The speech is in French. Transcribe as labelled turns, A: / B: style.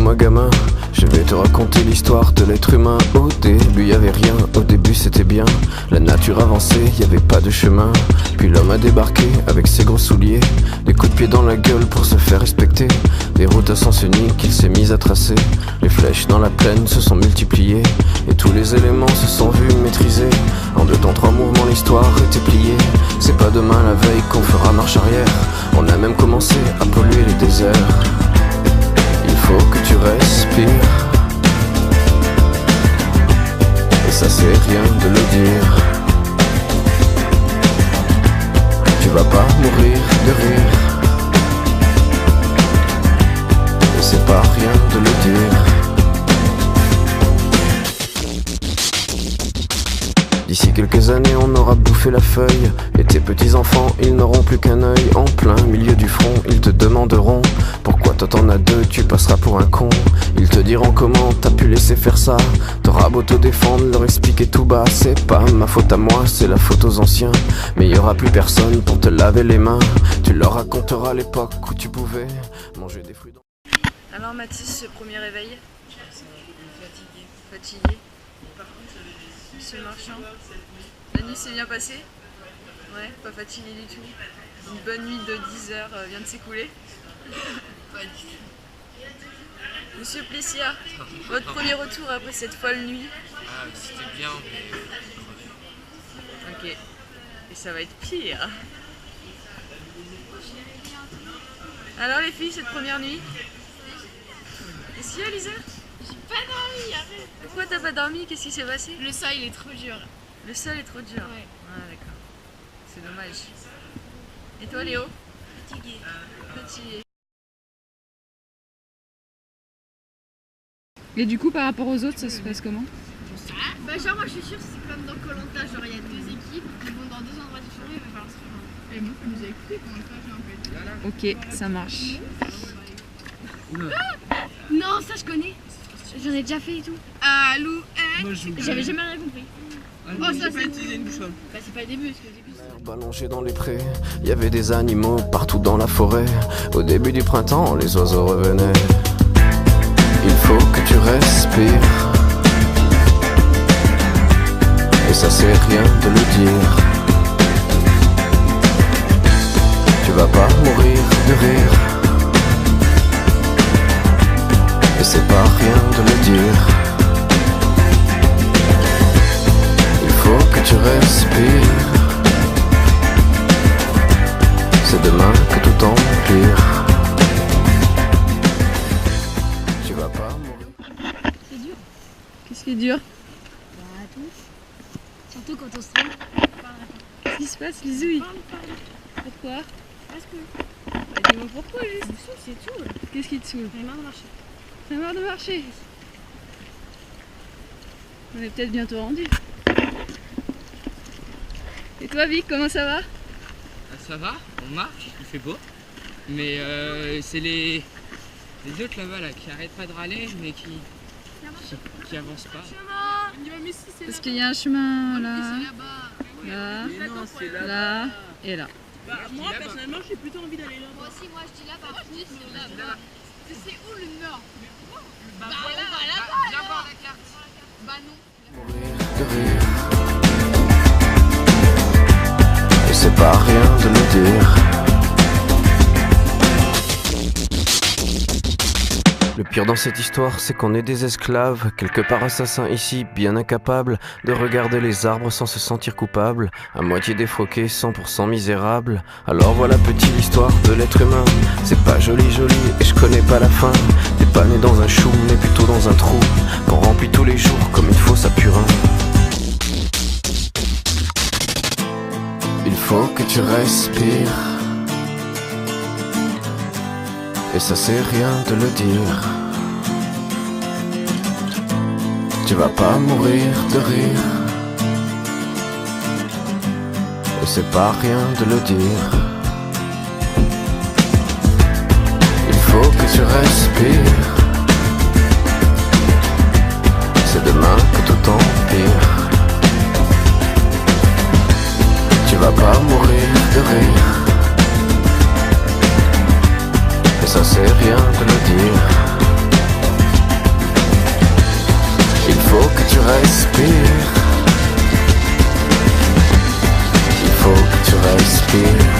A: Écoute-moi gamin, je vais te raconter l'histoire de l'être humain. Au début y'avait rien, au début c'était bien. La nature avançait, y'avait pas de chemin. Puis l'homme a débarqué avec ses gros souliers, des coups de pied dans la gueule pour se faire respecter. Des routes à sens unique qu'il s'est mis à tracer. Les flèches dans la plaine se sont multipliées, et tous les éléments se sont vus maîtrisés. En 2 temps 3 mouvements l'histoire était pliée. C'est pas demain la veille qu'on fera marche arrière. On a même commencé à polluer les déserts. Il faut que tu respires, et ça c'est rien de le dire. Tu vas pas mourir de rire, et c'est pas rien de le dire. D'ici quelques années on aura bouffé la feuille, et tes petits enfants ils n'auront plus qu'un œil. En plein milieu du front ils te demanderont pourquoi toi t'en as 2, tu passeras pour un con. Ils te diront comment t'as pu laisser faire ça. T'auras beau te défendre, leur expliquer tout bas. C'est pas ma faute à moi, c'est la faute aux anciens. Mais y aura plus personne pour te laver les mains. Tu leur raconteras l'époque où tu pouvais manger des fruits.
B: Alors Mathis, ce premier réveil? Fatigué. Monsieur Marchand, la nuit s'est bien passée? Ouais, pas fatigué du tout. Une bonne nuit de 10 heures vient de s'écouler. Pas du tout. Monsieur Plessia, votre premier retour après cette folle nuit?
C: Ah, c'était bien, mais...
B: Ok. Et ça va être pire. Alors les filles, cette première nuit? Qu'est-ce qu'il y a, Lisa?
D: J'ai pas dormi, arrête.
B: Pourquoi t'as pas dormi? Qu'est-ce qui s'est passé?
D: Le sol il est trop dur.
B: Le sol est trop dur?
D: Ouais.
B: Ah d'accord. C'est dommage. Et toi Léo?
D: Fatigué.
B: Fatigué.
E: Et du coup, par rapport aux autres, ça se passe comment?
D: Bah genre moi je suis sûre que c'est comme dans Koh-Lanta, genre il y a 2 équipes qui vont dans 2 endroits différents, il va falloir se rejoindre. Et moi je nous ai écouté comment on fait en fait.
E: Ok, ça marche.
D: Non ça je connais. J'en ai déjà fait et tout. Alou, j'avais jamais rien compris. Oh ça c'est une boussole. Bah c'est pas le début, parce que le début c'est...
A: L'herbe allongée dans les prés, il y avait des animaux partout dans la forêt. Au début du printemps, les oiseaux revenaient. Il faut que tu respires, et ça c'est rien de le dire. Tu vas pas mourir de rire, et c'est pas rien de le dire. Il faut que tu respires, c'est demain que tout empire. Tu vas pas mourir.
D: C'est dur.
E: Qu'est-ce qui est dur?
D: Bah tout. Surtout quand on se trompe.
E: Qu'est-ce qui se passe, Lizouille? Pourquoi?
D: Parce que...
E: Bah, dis-moi pourquoi, juste.
D: C'est tout.
E: Qu'est-ce qui te saoule?
D: J'en ai marre de marcher.
E: T'as marre de marcher? On est peut-être bientôt rendu. Et toi, Vic, comment ça va?
C: Ça va, on marche, il fait beau. Mais c'est les autres là-bas là, qui arrêtent pas de râler, mais qui avancent pas.
E: Parce qu'il y a un chemin là,
D: là-bas.
E: là,
C: Non, c'est là.
E: là et là.
F: Bah, moi personnellement j'ai plutôt envie d'aller là.
D: Moi aussi, moi je dis là-bas. Moi je dis c'est là-bas. C'est où le nord?
C: Bah,
D: là-bas.
C: viens voir la carte.
D: Bah non.
A: Mourir de rire, et c'est pas rien de le dire. Le pire dans cette histoire, c'est qu'on est des esclaves, quelque part assassins ici, bien incapables de regarder les arbres sans se sentir coupables, à moitié défroqués, 100% misérables. Alors voilà petite l'histoire de l'être humain. C'est pas joli et je connais pas la fin. T'es pas né dans un chou, mais plutôt dans un trou qu'on remplit tous les jours comme il faut sa purin. Il faut que tu respires, et ça c'est rien de le dire. Tu vas pas mourir de rire, et c'est pas rien de le dire. Il faut que tu respires, c'est demain que tout empire. Tu vas pas mourir de rire, et ça c'est rien de le dire. faut que tu respires. Il faut que tu respires.